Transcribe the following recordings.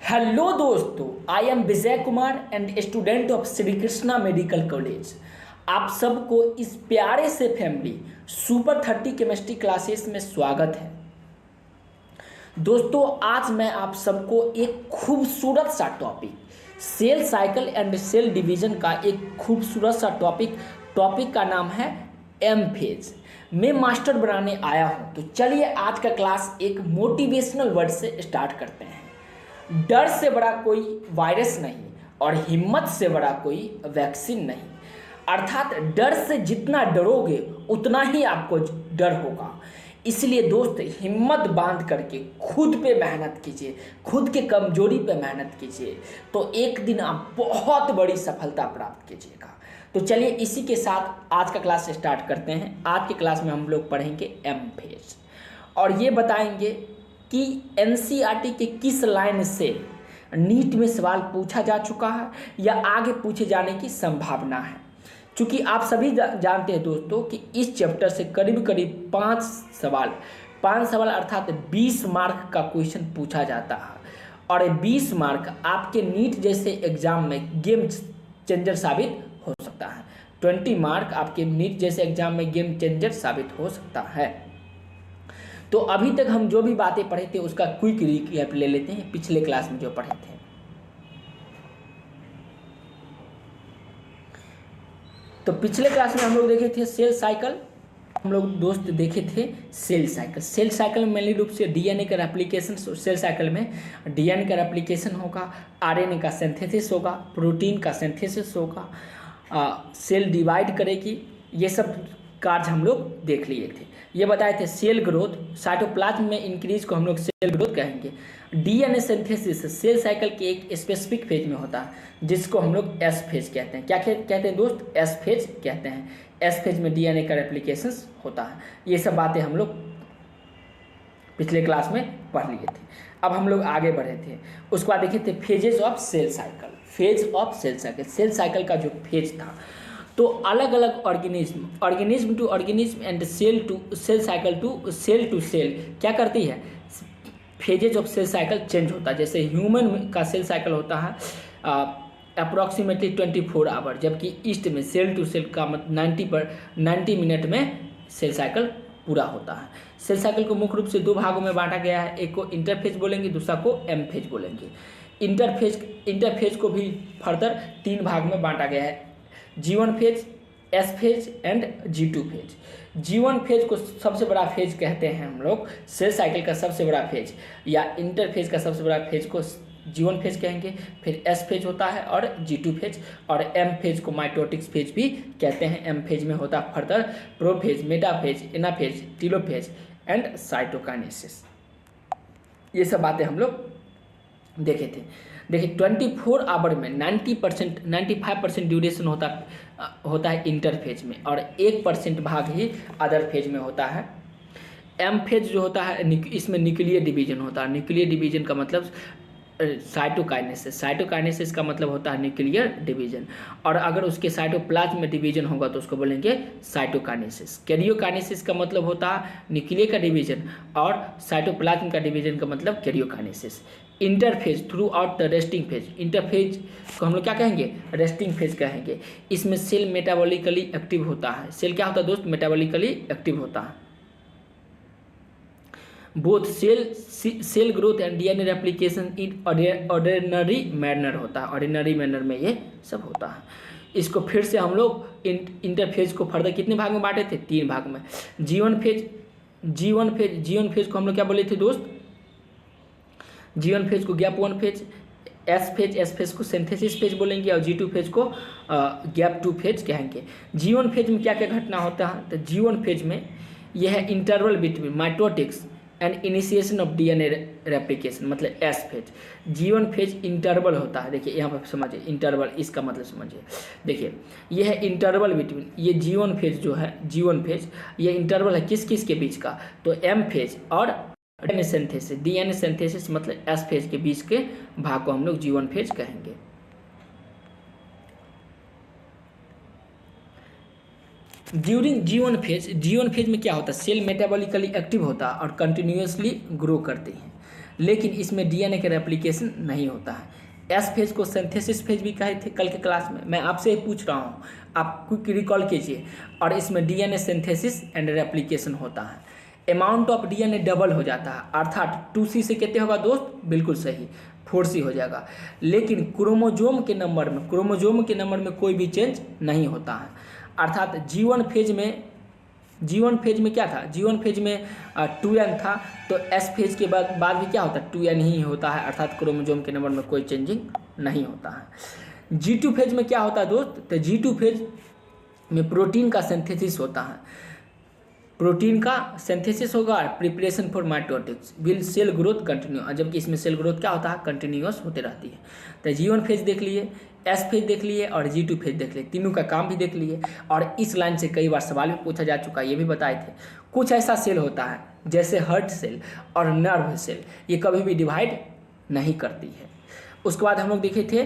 Hello दोस्तों, I am Vijay Kumar and student of Shri Krishna medical college. आप सबको इस प्यारे से फैमिली सुपर 30 केमिस्ट्री क्लासेस में स्वागत है। दोस्तों, आज मैं आप सबको एक खूबसूरत सा topic cell cycle and cell division का एक खूबसूरत सा टॉपिक का नाम है एम फेज में मास्टर बनाने आया हूँ। तो चलिए आज का क्लास एक मोटिवेशनल वर्ड से स्टार्ट करते हैं। डर से बड़ा कोई वायरस नहीं और हिम्मत से बड़ा कोई वैक्सीन नहीं। अर्थात डर से जितना डरोगे उतना ही आपको डर होगा। इसलिए दोस्त, हिम्मत बांध करके खुद पे मेहनत कीजिए, खुद के कमजोरी पे मेहनत कीजिए, तो एक दिन आप बहुत बड़ी सफलता प्राप्त कीजिएगा। तो चलिए इसी के साथ आज का क्लास स्टार्ट करते हैं। आज के क्लास में हम लोग पढ़ेंगे एम फेज और ये बताएंगे कि एनसीईआरटी के किस लाइन से नीट में सवाल पूछा जा चुका है या आगे पूछे जाने की संभावना है। क्योंकि आप सभी जानते हैं दोस्तों कि इस चैप्टर से करीब करीब 5 सवाल अर्थात 20 मार्क का क्वेश्चन पूछा जाता है और ये 20 मार्क आपके नीट जैसे एग्जाम में गेम चेंजर साबित हो सकता है। 20 मार्क आपके नीट जैसे एग्जाम में गेम चेंजर साबित हो सकता है। तो अभी तक हम जो भी बातें पढ़े थे उसका क्विक रिकैप ले लेते हैं, पिछले क्लास में जो पढ़े थे। तो पिछले क्लास में हम लोग देखे थे सेल साइकिल, हम लोग दोस्त देखे थे सेल साइकिल। सेल साइकिल में मेनली रूप से डीएनए का रेप्लिकेशन, सेल साइकिल में डीएनए का रेप्लिकेशन होगा, आरएनए का सिंथेसिस होगा, प्रोटीन का सिंथेसिस होगा, सेल डिवाइड करेगी, ये सब कार्य हम लोग देख लिए थे। ये बताए थे सेल ग्रोथ, साइटोप्लाज्म में इंक्रीज को हम लोग सेल ग्रोथ कहेंगे। डीएनए सिंथेसिस सेल साइकिल के एक स्पेसिफिक फेज में होता है जिसको हम लोग एस फेज कहते हैं। क्या कहते हैं दोस्त? एस फेज कहते हैं। एस फेज में डीएनए का रेप्लिकेशन होता है। ये सब बातें हम लोग पिछले क्लास में पढ़ लिए थे। अब हम लोग आगे बढ़े थे, उसके बाद देखे थे phases of cell cycle. Phase of cell cycle, cell cycle का जो फेज था, तो अलग अलग organism to organism and cell cycle to cell क्या करती है? Phases of cell cycle change होता है। जैसे ह्यूमन का सेल साइकिल होता है अप्रॉक्सीमेटली 24 आवर, जबकि ईस्ट में सेल टू सेल का 90 मिनट में सेल साइकिल पूरा होता है। सेल साइकिल को मुख्य रूप से 2 भागों में बांटा गया है। एक को इंटरफेज बोलेंगे, दूसरा को एम फेज बोलेंगे। इंटरफेज को भी फर्दर 3 भाग में बांटा गया है, G1 phase, S phase and G2 phase. G1 phase को सबसे बड़ा फेज कहते हैं हम लोग, सेल साइकिल का सबसे बड़ा फेज या इंटरफेज का सबसे बड़ा फेज को G1 फेज कहेंगे। फिर S फेज होता है और G2 फेज, और M फेज को माइटोटिक्स फेज भी कहते हैं। M फेज में होता है further prophase, metaphase, anaphase, telophase and cytokinesis. ये सब बातें हम लोग देखे थे। देखिए 24 आवर में 95% ड्यूरेशन होता है इंटरफेज में, और 1% भाग ही अदर फेज में होता है। एम फेज जो होता है इसमें न्यूक्लियर डिवीजन होता है। न्यूक्लियर डिवीजन का मतलब साइटोकाइनेसिस का मतलब होता है न्यूक्लियर डिवीजन, और अगर उसके साइटोप्लाज्म में डिवीजन होगा तो उसको बोलेंगे साइटोकाइनेसिस। कैरियोकाइनेसिस का मतलब होता है न्यूक्लियर का डिवीजन, और साइटोप्लाज्म का डिवीजन का मतलब karyokinesis. Interphase through out the resting phase, interphase को हम लोग क्या कहेंगे? रेस्टिंग फेज कहेंगे। इसमें सेल मेटाबॉलिकली एक्टिव होता है। सेल क्या होता है दोस्त? मेटाबॉलिकली एक्टिव होता है। Both cell growth and DNA replication in ordinary manner होता है। ऑर्डिनरी मैनर में ये सब होता है। इसको फिर से हम लोग इंटरफेज को फर्दर कितने भाग में बांटे थे? 3 भाग में। G1 फेज को हम लोग क्या बोले थे दोस्त? G1 फेज को गैप 1 फेज, एस फेज को सिंथेसिस फेज बोलेंगे, और G2 फेज को गैप 2 फेज कहेंगे। G1 फेज में क्या क्या घटना होता है? तो G1 फेज में यह है interval between mitotics and initiation of DNA replication, मतलब S phase. G1 phase interval होता है। देखिए यहाँ पर समझिए इंटरवल, इसका मतलब समझिए। देखिए यह है इंटरवल बिटवीन, ये G1 फेज जो है, G1 फेज ये इंटरवल है किस के बीच का? तो एम फेज और डीएनए सिंथेसिस मतलब एस फेज के बीच के भाग को हम लोग G1 फेज कहेंगे। ड्यूरिंग G1 फेज में क्या होता है? सेल मेटाबॉलिकली एक्टिव होता है और कंटिन्यूसली ग्रो करते हैं। लेकिन इसमें डीएनए का रेप्लिकेशन नहीं होता है। एस फेज को सिंथेसिस फेज भी कहे थे कल के क्लास में, मैं आपसे ही पूछ रहा हूँ, आप क्विक रिकॉल कीजिए। और इसमें डीएनए सिंथेसिस एंड रेप्लिकेशन होता है। अमाउंट ऑफ डीएनए डबल हो जाता है, अर्थात 2C से कितने होगा दोस्त, बिल्कुल सही 4C हो जाएगा। लेकिन क्रोमोजोम के नंबर में कोई भी चेंज नहीं होता है। अर्थात G1 फेज में क्या था, G1 फेज में 2N था, तो S फेज के बाद भी क्या होता है, 2N ही होता है, अर्थात क्रोमोजोम के नंबर में कोई चेंजिंग नहीं होता है। G2 फेज में क्या होता है दोस्त, तो G2 फेज में प्रोटीन का सिंथेसिस होता है, प्रोटीन का सिंथेसिस होगा, preparation for mitotics will cell growth continue, जबकि इसमें सेल ग्रोथ क्या होता है, कंटिन्यूअस होते रहती है। तो G1 फेज देख लिए, S फेज देख लिए और G2 फेज देख लिए, तीनों का काम भी देख लिए। और इस लाइन से कई बार सवाल भी पूछा जा चुका है, ये भी बताए थे। कुछ ऐसा सेल होता है जैसे हार्ट सेल और नर्व सेल, ये कभी भी डिवाइड नहीं करती है। उसके बाद हम लोग देखे थे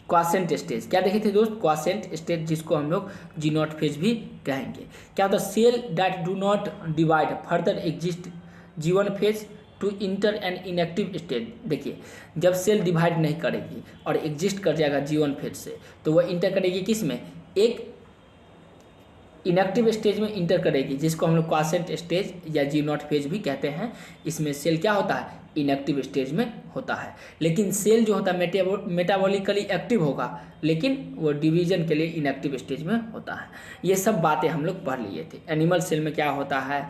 क्वासेंट स्टेज, क्या देखे थे दोस्त, क्वासेंट स्टेज, जिसको हम लोग G0 फेज भी कहेंगे। क्या होता है, cell that do not divide further exist G1 phase to enter an inactive stage. देखिए, जब सेल डिवाइड नहीं करेगी और एग्जिस्ट कर जाएगा G1 फेज से, तो वह इंटर करेगी किस में, एक इनएक्टिव स्टेज में इंटर करेगी, जिसको हम लोग क्वासेंट स्टेज या G0 फेज भी कहते हैं। इसमें सेल क्या होता है, इनएक्टिव स्टेज में होता है। लेकिन सेल जो होता है मेटाबॉलिकली एक्टिव होगा, लेकिन वो डिवीजन के लिए इनएक्टिव स्टेज में होता है। ये सब बातें हम लोग पढ़ लिए थे। एनिमल सेल में क्या होता है,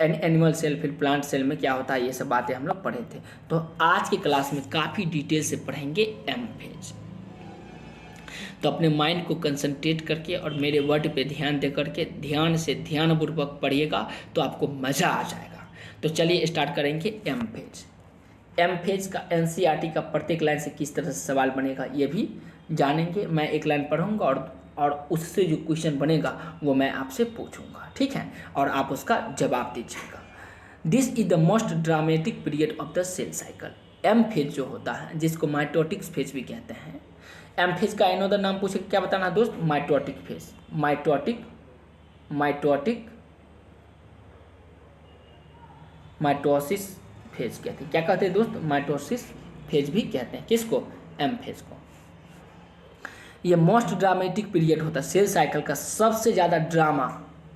एनिमल सेल, फिर प्लांट सेल में क्या होता है, ये सब बातें हम लोग पढ़े थे। तो आज की क्लास में काफ़ी डिटेल से पढ़ेंगे एम फेज। तो अपने माइंड को कंसंट्रेट करके और मेरे वर्ड पे ध्यान दे करके ध्यान से ध्यानपूर्वक पढ़िएगा, तो आपको मज़ा आ जाएगा। तो चलिए स्टार्ट करेंगे एम फेज। एम फेज का एनसीईआरटी का प्रत्येक लाइन से किस तरह से सवाल बनेगा ये भी जानेंगे। मैं एक लाइन पढ़ूंगा और उससे जो क्वेश्चन बनेगा वो मैं आपसे पूछूंगा, ठीक है, और आप उसका जवाब दीजिएगा। This is the most dramatic period of the cell cycle. M phase जो होता है, जिसको माइटोटिक्स फेज भी कहते हैं। एम फेज का अनदर नाम पूछे, क्या बताना दोस्त, माइटोटिक फेज, माइटोसिस फेज कहते हैं। क्या कहते हैं दोस्त, माइटोसिस फेज भी कहते हैं किसको, एम फेज को। ये मोस्ट ड्रामेटिक पीरियड होता है, सेल साइकिल का सबसे ज़्यादा ड्रामा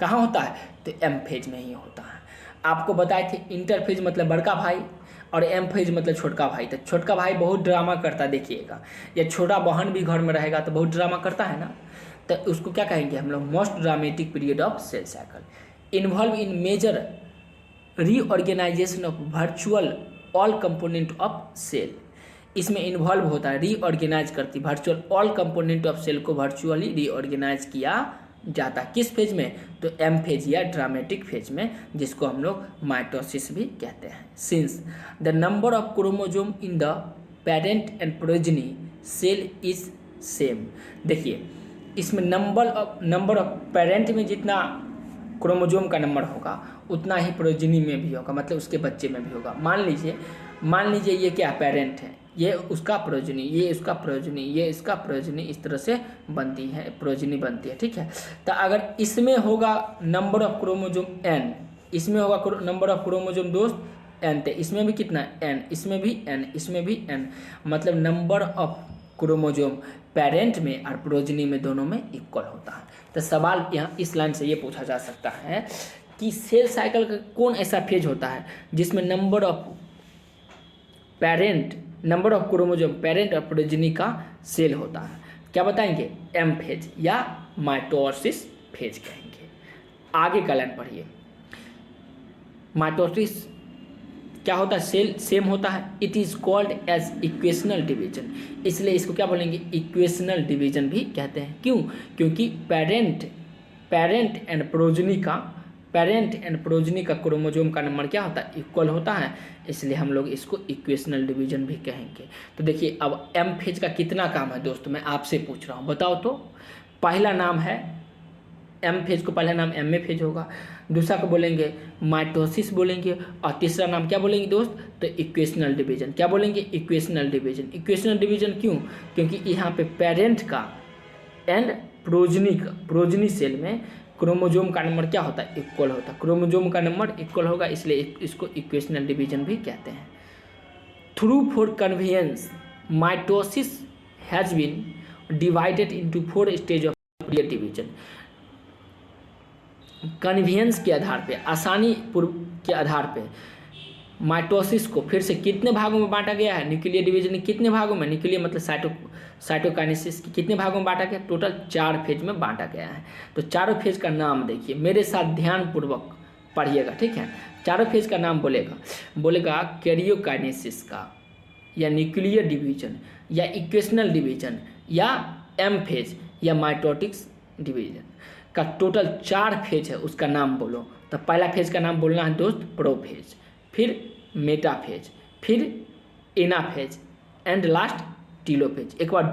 कहाँ होता है, तो एम फेज में ही होता है। आपको बताए थे इंटर फेज मतलब बड़का भाई और एम फेज मतलब छोटका भाई। तो छोटका भाई बहुत ड्रामा करता है, देखिएगा, या छोटा बहन भी घर में रहेगा तो बहुत ड्रामा करता है ना, तो उसको क्या कहेंगे हम लोग, most dramatic period of cell cycle. Involve in major reorganisation of virtual all component of cell. इसमें इन्वॉल्व होता है, रीऑर्गेनाइज करती, virtual all component of cell को वर्चुअली रीऑर्गेनाइज किया जाता है। किस फेज में, तो एम फेज या ड्रामेटिक फेज में, जिसको हम लोग माइटोसिस भी कहते हैं। Since the number of chromosome in the parent and progeny cell is same. देखिए, इसमें नंबर ऑफ पेरेंट में जितना क्रोमोजोम का नंबर होगा उतना ही प्रोजेनी में भी होगा, मतलब उसके बच्चे में भी होगा। मान लीजिए ये क्या पेरेंट है, ये उसका प्रोजेनी, ये उसका प्रोजेनी, ये इसका प्रोजेनी, इस तरह से बनती है, प्रोजेनी बनती है, ठीक है। तो अगर इसमें होगा नंबर ऑफ क्रोमोजोम n, इसमें होगा नंबर ऑफ क्रोमोजोम दोस्त n, तो इसमें भी कितना n, इसमें भी n, इसमें भी n, मतलब नंबर ऑफ क्रोमोजोम पेरेंट में और प्रोजेनी में दोनों में इक्वल होता है। तो सवाल यहाँ इस लाइन से ये पूछा जा सकता है कि सेल साइकिल का कौन ऐसा फेज होता है जिसमें नंबर ऑफ क्रोमोजोम पेरेंट और प्रोजेनी का सेल होता है। क्या बताएंगे, एम फेज या माइटोसिस फेज कहेंगे। आगे का लाइन पढ़िए। माइटोसिस क्या होता है, सेल सेम होता है। It is called as equational division, इसलिए इसको क्या बोलेंगे, इक्वेशनल डिवीजन भी कहते हैं। क्यों, क्योंकि पेरेंट एंड प्रोजेनी का क्रोमोजोम का नंबर क्या होता है, इक्वल होता है, इसलिए हम लोग इसको इक्वेशनल डिवीजन भी कहेंगे। तो देखिए, अब एम फेज का कितना काम है दोस्तों, मैं आपसे पूछ रहा हूँ, बताओ तो। पहला नाम है एम फेज को, पहला नाम एम ए फेज होगा, दूसरा को बोलेंगे माइटोसिस बोलेंगे, और तीसरा नाम क्या बोलेंगे दोस्त, तो इक्वेशनल डिवीजन। क्या बोलेंगे, इक्वेशनल डिवीजन। इक्वेशनल डिवीजन क्यों, क्योंकि यहाँ पे पेरेंट का एंड प्रोजेनी सेल में क्रोमोजोम का नंबर क्या होता है, इक्वल होता है। क्रोमोजोम का नंबर इक्वल होगा, इसलिए इसको इक्वेशनल डिवीजन भी कहते हैं। Through for convenience mitosis has been divided into 4 stage of division. Convenience के आधार पे, आसानी पूर्व के आधार पे माइटोसिस को फिर से कितने भागों में बांटा गया है, न्यूक्लियर डिवीजन कितने भागों में, न्यूक्लियर मतलब साइटोकाइनेसिस की कितने भागों में बांटा गया, टोटल 4 फेज में बांटा गया है। तो चारों फेज का नाम देखिए, मेरे साथ ध्यानपूर्वक पढ़िएगा, ठीक है। चारों फेज का नाम बोलेगा कैरियोकाइनेसिस का, या न्यूक्लियर डिवीजन, या इक्वेशनल डिवीजन, या एम फेज, या माइटोटिक्स डिवीजन का टोटल 4 फेज है, उसका नाम बोलो। तो पहला फेज का नाम बोलना है दोस्त प्रोफेज, फिर मेटाफेज, फिर एनाफेज एंड लास्ट टीलोफेज। एक बार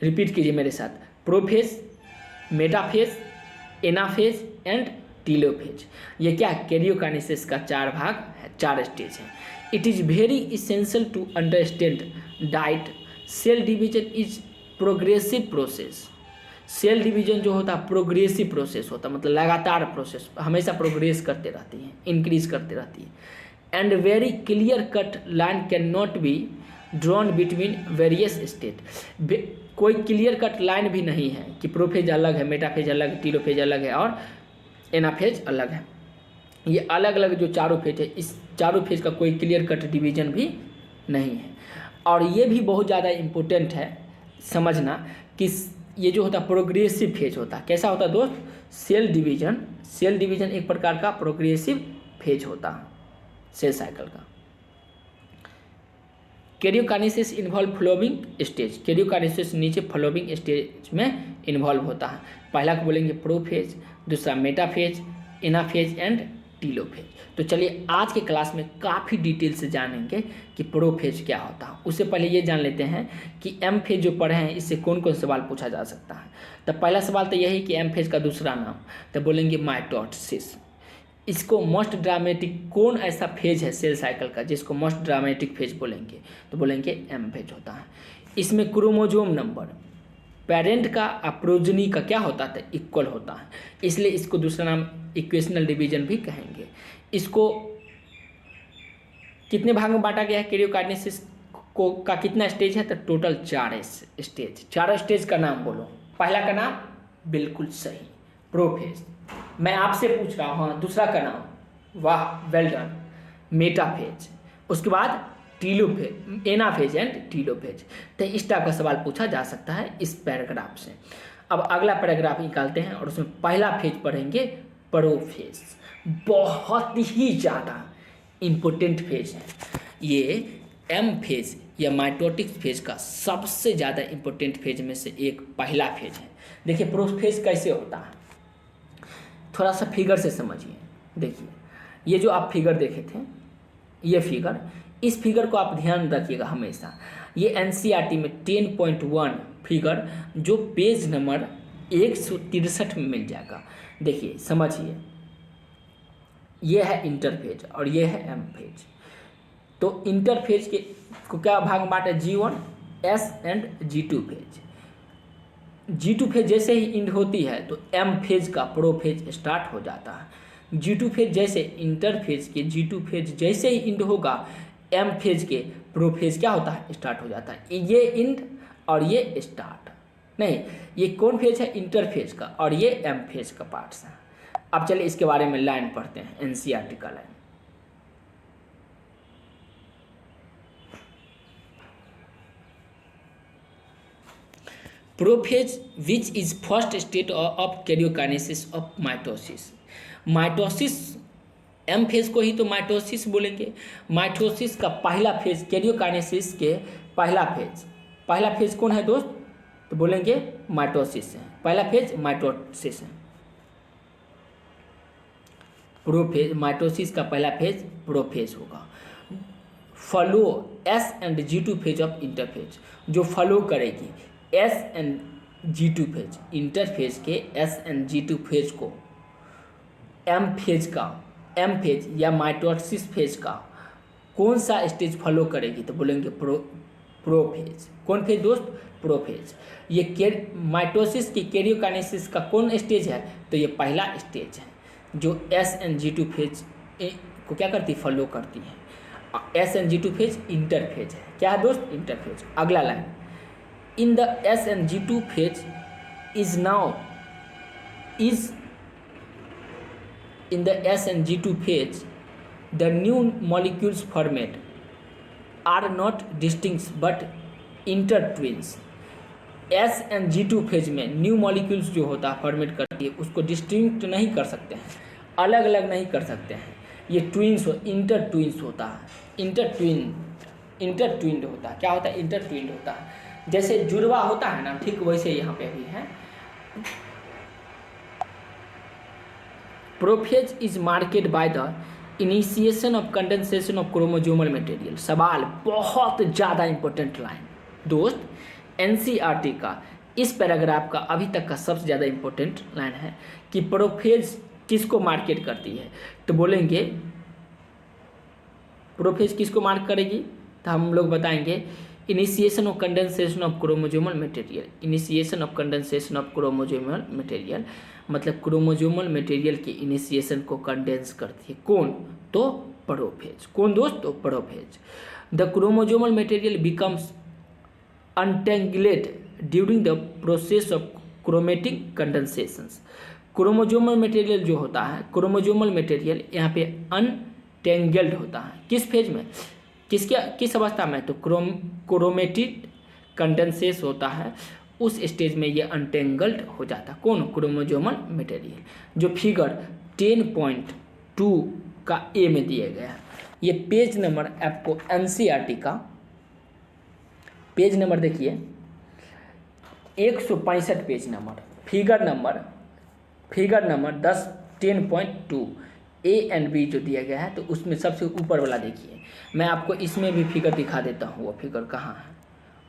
रिपीट कीजिए मेरे साथ, prophase, metaphase, anaphase and telophase. ये क्या कैरियोकाइनेसिस का 4 भाग है, 4 स्टेज है। It is very essential to understand that cell division is progressive process. Cell division जो होता है प्रोग्रेसिव प्रोसेस होता है, मतलब लगातार प्रोसेस, हमेशा प्रोग्रेस करते रहती है, इंक्रीज करते रहती है। And very clear cut line can not be drawn between various state. कोई क्लियर कट लाइन भी नहीं है कि प्रोफेज अलग है, मेटाफेज अलग है, टीलोफेज अलग है और एनाफेज अलग है। ये अलग अलग जो चारों फेज है, इस चारों फेज का कोई क्लियर कट डिवीजन भी नहीं है। और ये भी बहुत ज़्यादा इम्पोर्टेंट है समझना कि ये जो होता है प्रोग्रेसिव फेज होता है। कैसा होता है दोस्त, सेल डिवीजन एक प्रकार का प्रोग्रेसिव फेज होता है सेल साइकिल का। Karyokinesis involve following stage, karyokinesis नीचे फ्लोविंग स्टेज में इन्वॉल्व होता है। पहला को बोलेंगे प्रोफेज, दूसरा मेटाफेज, एनाफेज एंड टीलोफेज। तो चलिए आज के क्लास में काफ़ी डिटेल से जानेंगे कि प्रोफेज क्या होता है। उससे पहले ये जान लेते हैं कि एम फेज जो पढ़े हैं इससे कौन कौन सवाल पूछा जा सकता है। तो पहला सवाल तो यही कि एम फेज का दूसरा नाम, तो बोलेंगे माइटोसिस। इसको मोस्ट ड्रामेटिक कौन ऐसा फेज है सेल साइकिल का जिसको मोस्ट ड्रामेटिक फेज बोलेंगे, तो बोलेंगे एम फेज होता है। इसमें क्रोमोजोम नंबर पेरेंट का और प्रोजनी का क्या होता है, इक्वल होता है, इसलिए इसको दूसरा नाम इक्वेशनल डिवीजन भी कहेंगे। इसको कितने भाग में बांटा गया है, कैरियोकाइनेसिस को का कितना स्टेज है, तो टोटल 4 स्टेज। 4 स्टेज का नाम बोलो। पहला का नाम बिल्कुल सही, प्रोफेज। मैं आपसे पूछ रहा हूँ, हाँ, दूसरा का नाम, वाह वेल डन, मेटाफेज। उसके बाद टीलोफेज, एनाफेज एंड टीलोफेज। तो इस टाइप का सवाल पूछा जा सकता है इस पैराग्राफ से। अब अगला पैराग्राफ निकालते हैं और उसमें पहला फेज पढ़ेंगे प्रोफेज। बहुत ही ज़्यादा इम्पोर्टेंट फेज है ये। एम फेज या माइटोटिक फेज का सबसे ज़्यादा इम्पोर्टेंट फेज में से एक पहला फेज है। देखिए प्रोफेज कैसे होता है, थोड़ा सा फिगर से समझिए। देखिए ये जो आप फिगर देखे थे, ये फिगर, इस फिगर को आप ध्यान रखिएगा हमेशा। ये एनसीईआरटी में 10.1 फिगर जो पेज नंबर 163 में मिल जाएगा। देखिए समझिए, ये है इंटरफेज और ये है एम फेज। तो इंटरफेज के को क्या भाग में बांटा, G1, S and G2 phase. G2 phase जैसे ही इंड होती है तो एम फेज का प्रोफेज स्टार्ट हो जाता है। G2 फेज जैसे इंटरफेज के G2 फेज जैसे ही इंड होगा, एम फेज के प्रोफेज क्या होता है, स्टार्ट हो जाता है। ये इंड और ये स्टार्ट नहीं, ये कौन फेज है, इंटरफेज का, और ये एम फेज का पार्ट्स है। अब चलिए इसके बारे में लाइन पढ़ते हैं, एनसीईआरटी का line. Prophase which is first state of karyokinesis of mitosis. Mitosis, M phase को ही तो माइटोसिस बोलेंगे। माइटोसिस का पहला फेज, कैरियोकाइनेसिस के पहला फेज कौन है दोस्त, तो बोलेंगे माइटोसिस है। पहला फेज माइटोसिस है। प्रोफेज, माइटोसिस का पहला फेज प्रोफेज होगा। Follow S and G2 phase of interphase, जो फॉलो करेगी S and G2 phase, interphase के एस एंड G2 फेज को एम फेज या माइटोसिस फेज का कौन सा स्टेज फॉलो करेगी, तो बोलेंगे प्रोफेज। कौन फेज दोस्त? प्रोफेज। ये माइटोसिस की कैरियोकाइनेसिस का कौन स्टेज है? तो ये पहला स्टेज है जो SN-G2 फेज को क्या करती है? फॉलो करती है। SN-G2 फेज इंटरफेज है। क्या है दोस्त? इंटरफेज। अगला line, in the SN-G2 phase in the SN-G2 phase, the new molecules formed are not distinct but intertwines। SN-G2 phase में न्यू मॉलिक्यूल्स जो होता है फॉर्मेट करती है उसको डिस्टिंक्ट नहीं कर सकते हैं, अलग अलग नहीं कर सकते हैं। ये इंटरट्विंस होता है। इंटरट्विंड होता है। क्या होता है? इंटरट्विंड होता है। जैसे जुड़वा होता है ना, ठीक वैसे यहाँ पे भी है। Prophase is marked by the initiation of condensation of chromosomal material. सवाल बहुत ज़्यादा इंपॉर्टेंट लाइन दोस्त, NCERT का इस पैराग्राफ का अभी तक का सबसे ज़्यादा इंपॉर्टेंट लाइन है कि प्रोफेज किसको मार्केट करती है। तो बोलेंगे प्रोफेज किसको मार्क करेगी, तो हम लोग बताएंगे initiation of condensation of chromosomal material. Initiation of condensation of chromosomal material मतलब क्रोमोजोमल मटेरियल की इनिशिएशन को कंडेंस करती है। कौन? तो प्रोफेज। कौन दोस्त? तो prophase. The chromosomal material becomes untangled during the process of chromatic condensations. Chromosomal material जो होता है, क्रोमोजोमल मटेरियल यहाँ पे अनटेंगल्ड होता है। किस फेज में? किस अवस्था में? तो क्रोमेटिक कंडेंसेस होता है, उस स्टेज में ये अनटेंगल्ड हो जाता है। कौन? Chromosomal material. जो फिगर 10.2 का ए में दिया गया है, ये पेज नंबर आपको NCERT का पेज नंबर देखिए 165 page number, figure number 10.2 A and B जो दिया गया है, तो उसमें सबसे ऊपर वाला देखिए। मैं आपको इसमें भी फिगर दिखा देता हूँ। वो फिगर कहाँ है?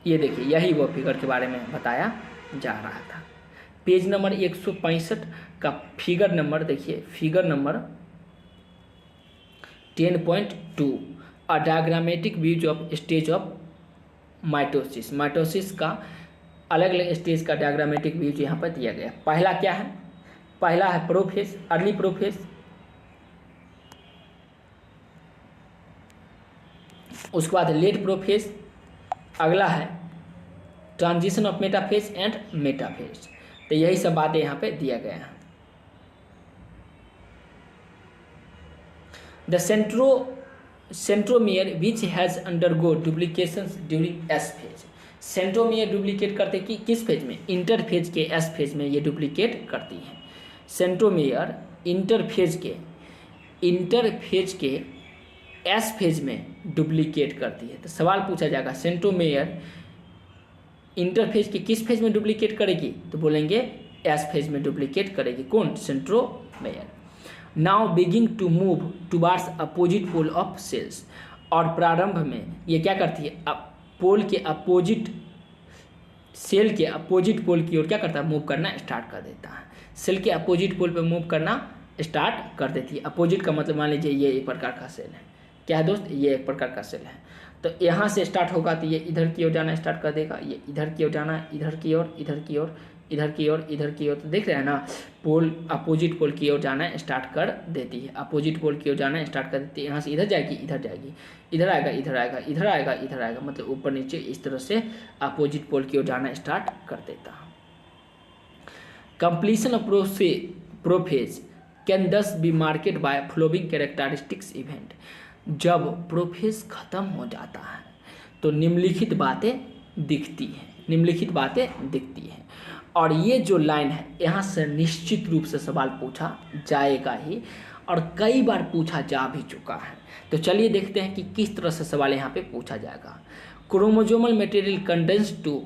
ये देखिए, यही वो फिगर के बारे में बताया जा रहा था। पेज नंबर 165 का फिगर नंबर देखिए, figure number 10.2 a diagrammatic views of stage of mitosis. Mitosis का अलग अलग स्टेज का डायग्रामेटिक व्यूज यहाँ पर दिया गया। पहला क्या है? पहला है प्रोफेज, अर्ली प्रोफेज। उसके बाद लेट प्रोफेज। अगला है transition of metaphase and metaphase. तो यही सब बातें यहाँ पे दिया गया है। The centromere which has undergo duplications during S phase. Centromere duplicate करते कि किस फेज में? इंटरफेज के एस फेज में ये डुप्लीकेट करती है। सेंट्रोमियर इंटरफेज के एस फेज में डुप्लीकेट करती है। तो सवाल पूछा जाएगा सेंट्रोमियर इंटरफेज के किस फेज में डुप्लीकेट करेगी? तो बोलेंगे एस फेज में डुप्लीकेट करेगी। कौन? Centromere. Now begin to move towards opposite pole of cells. और प्रारंभ में ये क्या करती है? पोल के अपोजिट, सेल के अपोजिट पोल की ओर क्या करता है? मूव करना स्टार्ट कर देता है। सेल के अपोजिट पोल पे मूव करना स्टार्ट कर देती है। अपोजिट का मतलब मान लीजिए ये एक प्रकार का सेल है। क्या है दोस्त? ये एक प्रकार का सेल है। तो यहाँ से स्टार्ट होगा तो ये इधर की ओर जाना स्टार्ट कर देगा। ये इधर की ओर जाना, इधर की ओर, इधर की ओर, इधर की ओर, इधर की ओर। तो देख रहे हैं ना, पोल अपोजिट पोल की ओर जाना स्टार्ट कर देती है। अपोजिट पोल की ओर जाना स्टार्ट कर देती है। यहाँ से इधर जाएगी, इधर जाएगी, इधर आएगा, इधर आएगा, इधर आएगा, इधर आएगा, मतलब ऊपर नीचे इस तरह से अपोजिट पोल की ओर जाना स्टार्ट कर देता है। Completion of prophase can thus be marked by following characteristics event. जब प्रोफेज खत्म हो जाता है तो निम्नलिखित बातें दिखती हैं। और ये जो लाइन है यहाँ से निश्चित रूप से सवाल पूछा जाएगा ही, और कई बार पूछा जा भी चुका है। तो चलिए देखते हैं कि किस तरह से सवाल यहाँ पे पूछा जाएगा। Chromosomal material condense to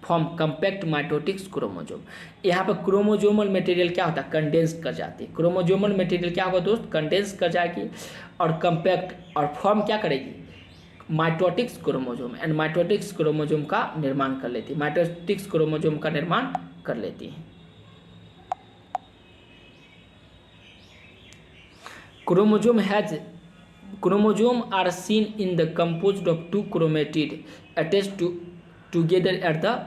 form compact mitotics chromosome. यहाँ पर क्रोमोजोमल मटेरियल क्या होता है? कंडेंस कर जाती है। क्रोमोजोमल मटेरियल क्या होगा दोस्त? कंडेंस कर जाएगी और कम्पैक्ट और फॉर्म क्या करेगी? माइटोटिक्स क्रोमोजोम। एंड माइटोटिक्स क्रोमोजोम का निर्माण कर लेती है। माइटोटिक्स क्रोमोजोम का निर्माण कर लेती है। Chromosome are seen in the composed of two chromatid attached together at the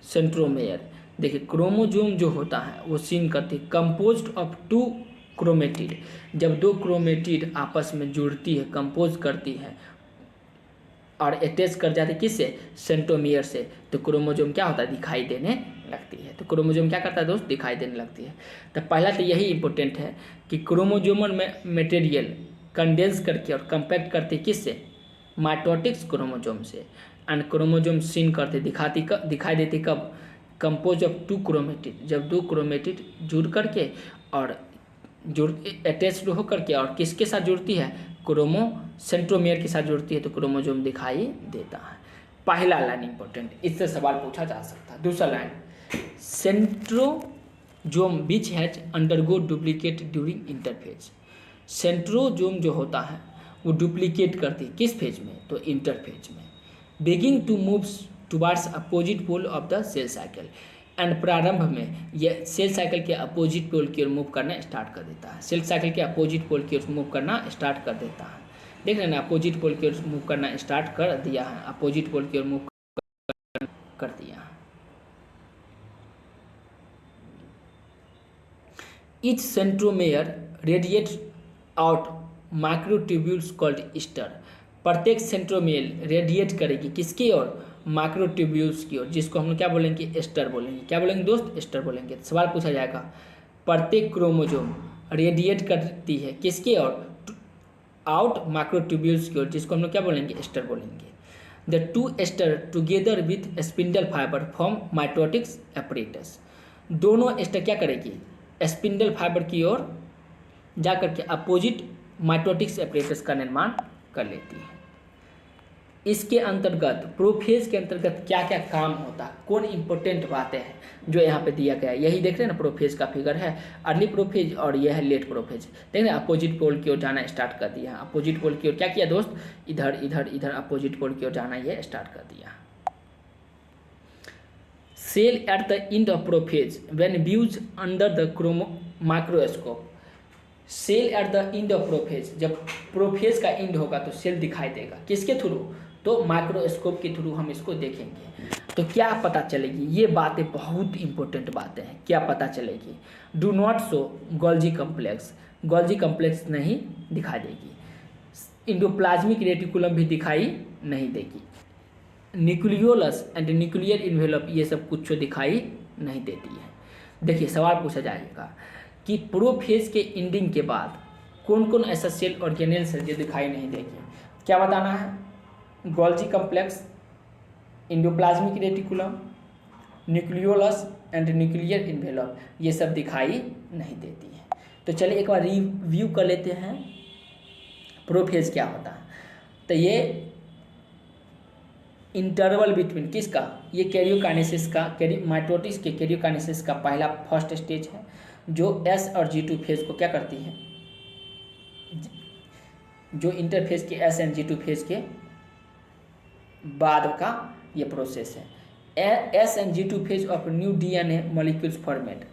centromere. देखिए क्रोमोजोम जो होता है वो सीन करती है कंपोज्ड ऑफ टू क्रोमेटिड, जब दो क्रोमेटिड आपस में जुड़ती है, कंपोज करती है और अटैच कर जाती है किससे, सेंट्रोमियर से, तो क्रोमोजोम क्या होता है, दिखाई देने लगती है। तो क्रोमोजोम क्या करता है दोस्त, दिखाई देने लगती है। तो पहला तो यही इंपॉर्टेंट है कि क्रोमोजोमल मटेरियल कंडेंस करके और कंपैक्ट करते किससे, माइटोटिक्स क्रोमोजोम से, एंड क्रोमोजोम सीन करते दिखाई देती कब, कंपोज ऑफ टू क्रोमेटिड, जब दो क्रोमेटिड जुड़ करके और जुड़ अटैच्ड हो करके और किसके साथ जुड़ती है, सेंट्रोमियर के साथ जुड़ती है, तो क्रोमोजोम दिखाई देता है। पहला लाइन इंपॉर्टेंट, इससे सवाल पूछा जा सकता है। दूसरा line, centrosome which has undergo duplicate during interphase. Centrosome जो होता है वो डुप्लीकेट करती है किस फेज में, तो इंटरफेज में। Begin to move towards opposite pole of the cell cycle, and प्रारंभ में यह सेल साइकिल के अपोजिट पोल की ओर मूव करना स्टार्ट कर देता है। सेल साइकिल के अपोजिट पोल की ओर मूव करना स्टार्ट कर देता है। देख रहे हैं ना, अपोजिट पोल की ओर मूव करना स्टार्ट कर दिया है, अपोजिट पोल की ओर मूव कर दिया है। Each centromere radiates out microtubules called ester। प्रत्येक सेंट्रोमेयर रेडिएट करेगी किसकी ओर, माइक्रोट्यूब्यूल्स की ओर, जिसको हम लोग क्या बोलेंगे, एस्टर बोलेंगे। क्या बोलेंगे दोस्त, एस्टर बोलेंगे। सवाल पूछा जाएगा, प्रत्येक क्रोमोजोम रेडिएट करती है किसकी ओर, आउट माइक्रोट्यूब्यूल्स की ओर, जिसको हम लोग क्या बोलेंगे, एस्टर बोलेंगे। The two aster together with spindle fibre form mitotics apparatus. दोनों एस्टर क्या करेगी, स्पिंडल फाइबर की ओर जाकर के अपोजिट माइटोटिक्स एपरेटस का निर्माण कर लेती है। इसके अंतर्गत प्रोफेज के अंतर्गत क्या क्या काम होता है, कौन इंपॉर्टेंट बातें हैं जो यहाँ पे दिया गया है, यही देख रहे हैं ना, प्रोफेज का फिगर है, अर्ली प्रोफेज और यह है लेट प्रोफेज। देख रहे हैं अपोजिट पोल की ओर जाना स्टार्ट कर दिया, अपोजिट पोल की ओर क्या किया दोस्त, इधर इधर इधर अपोजिट पोल की ओर जाना यह स्टार्ट कर दिया। Cell at the end of prophase when views under the microscope. Cell at the end of prophase, जब प्रोफेज का एंड होगा तो सेल दिखाई देगा किसके थ्रू, तो माइक्रोस्कोप के थ्रू हम इसको देखेंगे। तो क्या पता चलेगी, ये बातें बहुत इंपॉर्टेंट बातें हैं। क्या पता चलेगी, do not show Golgi complex, Golgi complex नहीं दिखाई देगी। इंडोप्लाज्मिक रेटिकुलम भी दिखाई नहीं देगी। न्यूक्लियोलस एंड न्यूक्लियर इन्वेलप ये सब कुछ दिखाई नहीं देती है। देखिए सवाल पूछा जाएगा कि प्रोफेज के एंडिंग के बाद कौन कौन ऐसा सेल ऑर्गेनेल्स है जो दिखाई नहीं देगी। क्या बताना है, Golgi complex, endoplasmic reticulum, nucleolus and nuclear envelope ये सब दिखाई नहीं देती है। तो चलिए एक बार रिव्यू कर लेते हैं प्रोफेज क्या होता है। तो ये इंटरवल बिटवीन किसका, ये कैरियोकाइनेसिस का, माइटोटिक्स के कैरियोकाइनेसिस का पहला फर्स्ट स्टेज है, जो S और G2 फेज को क्या करती है, जो इंटरफेज के S एंड G2 फेज के बाद का ये प्रोसेस है। S and G2 phase of new DNA molecules format,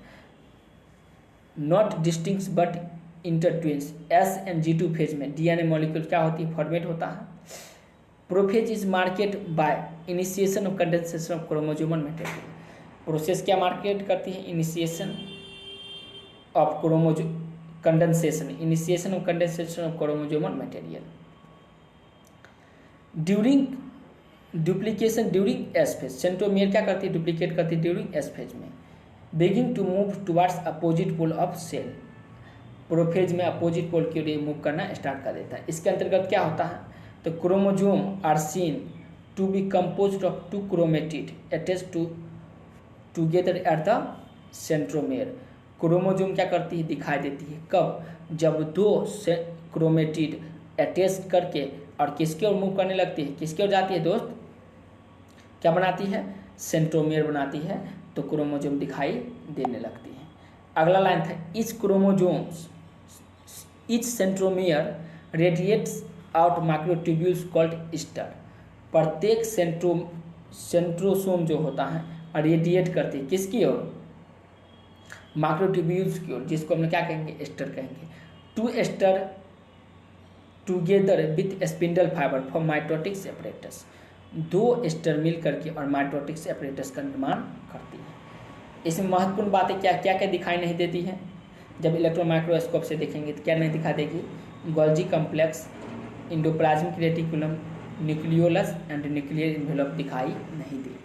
not distinct but intertwines. S and G2 phase में DNA मॉलिक्यूल क्या होती है, फॉर्मेट होता है। Prophase is marked by initiation of condensation of chromosomal material. Process क्या marked करती है, initiation of condensation, initiation of condensation of chromosomal material. During duplication during S phase, centromere क्या करती है, डुप्लीकेट करती है ड्यूरिंग एस फेज में। Begin to move towards opposite pole of cell, prophase में अपोजिट पोल की ओर मूव करना स्टार्ट कर देता है। इसके अंतर्गत क्या होता है, तो chromosome are seen to be composed of two chromatid attached together at the centromere. Chromosome क्या करती है, दिखाई देती है कब, जब दो क्रोमेटिड अटैच करके और किसके ओर मूव करने लगती है, किसके ओर जाती है दोस्त, क्या बनाती है, सेंट्रोमेयर बनाती है, तो क्रोमोजोम दिखाई देने लगती है। अगला लाइन था, each centromere radiates out microtubules called Easter. प्रत्येक सेंट्रोसोम जो होता है रेडिएट करती है किसकी ओर, माइक्रोट्यूब्यूल्स की ओर, जिसको हम लोग क्या कहेंगे, एस्टर कहेंगे। Two aster together with spindle fibre for mitotics apparatus. 2 aster मिल करके और माइटोटिक्स एपरेटस का निर्माण करती है। इसमें महत्वपूर्ण बातें क्या क्या क्या दिखाई नहीं देती हैं, जब इलेक्ट्रॉन माइक्रोस्कोप से देखेंगे तो क्या नहीं दिखा देगी, Golgi complex, endoplasmic reticulum, nucleolus and nuclear envelope दिखाई नहीं देगी।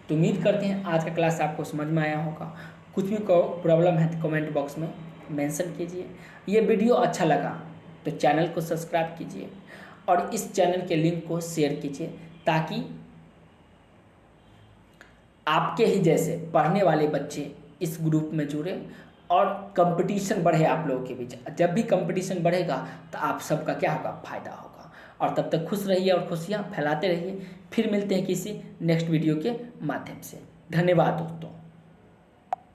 तो उम्मीद करते हैं आज का क्लास आपको समझ में आया होगा। कुछ भी प्रॉब्लम है तो कमेंट बॉक्स में मेंशन कीजिए। ये वीडियो अच्छा लगा तो चैनल को सब्सक्राइब कीजिए और इस चैनल के लिंक को शेयर कीजिए, ताकि आपके ही जैसे पढ़ने वाले बच्चे इस ग्रुप में जुड़े और कंपटीशन बढ़े आप लोगों के बीच। जब भी कंपटीशन बढ़ेगा तो आप सबका क्या होगा, फायदा होगा। और तब तक खुश रहिए और खुशियाँ फैलाते रहिए। फिर मिलते हैं किसी नेक्स्ट वीडियो के माध्यम से। धन्यवाद दोस्तों।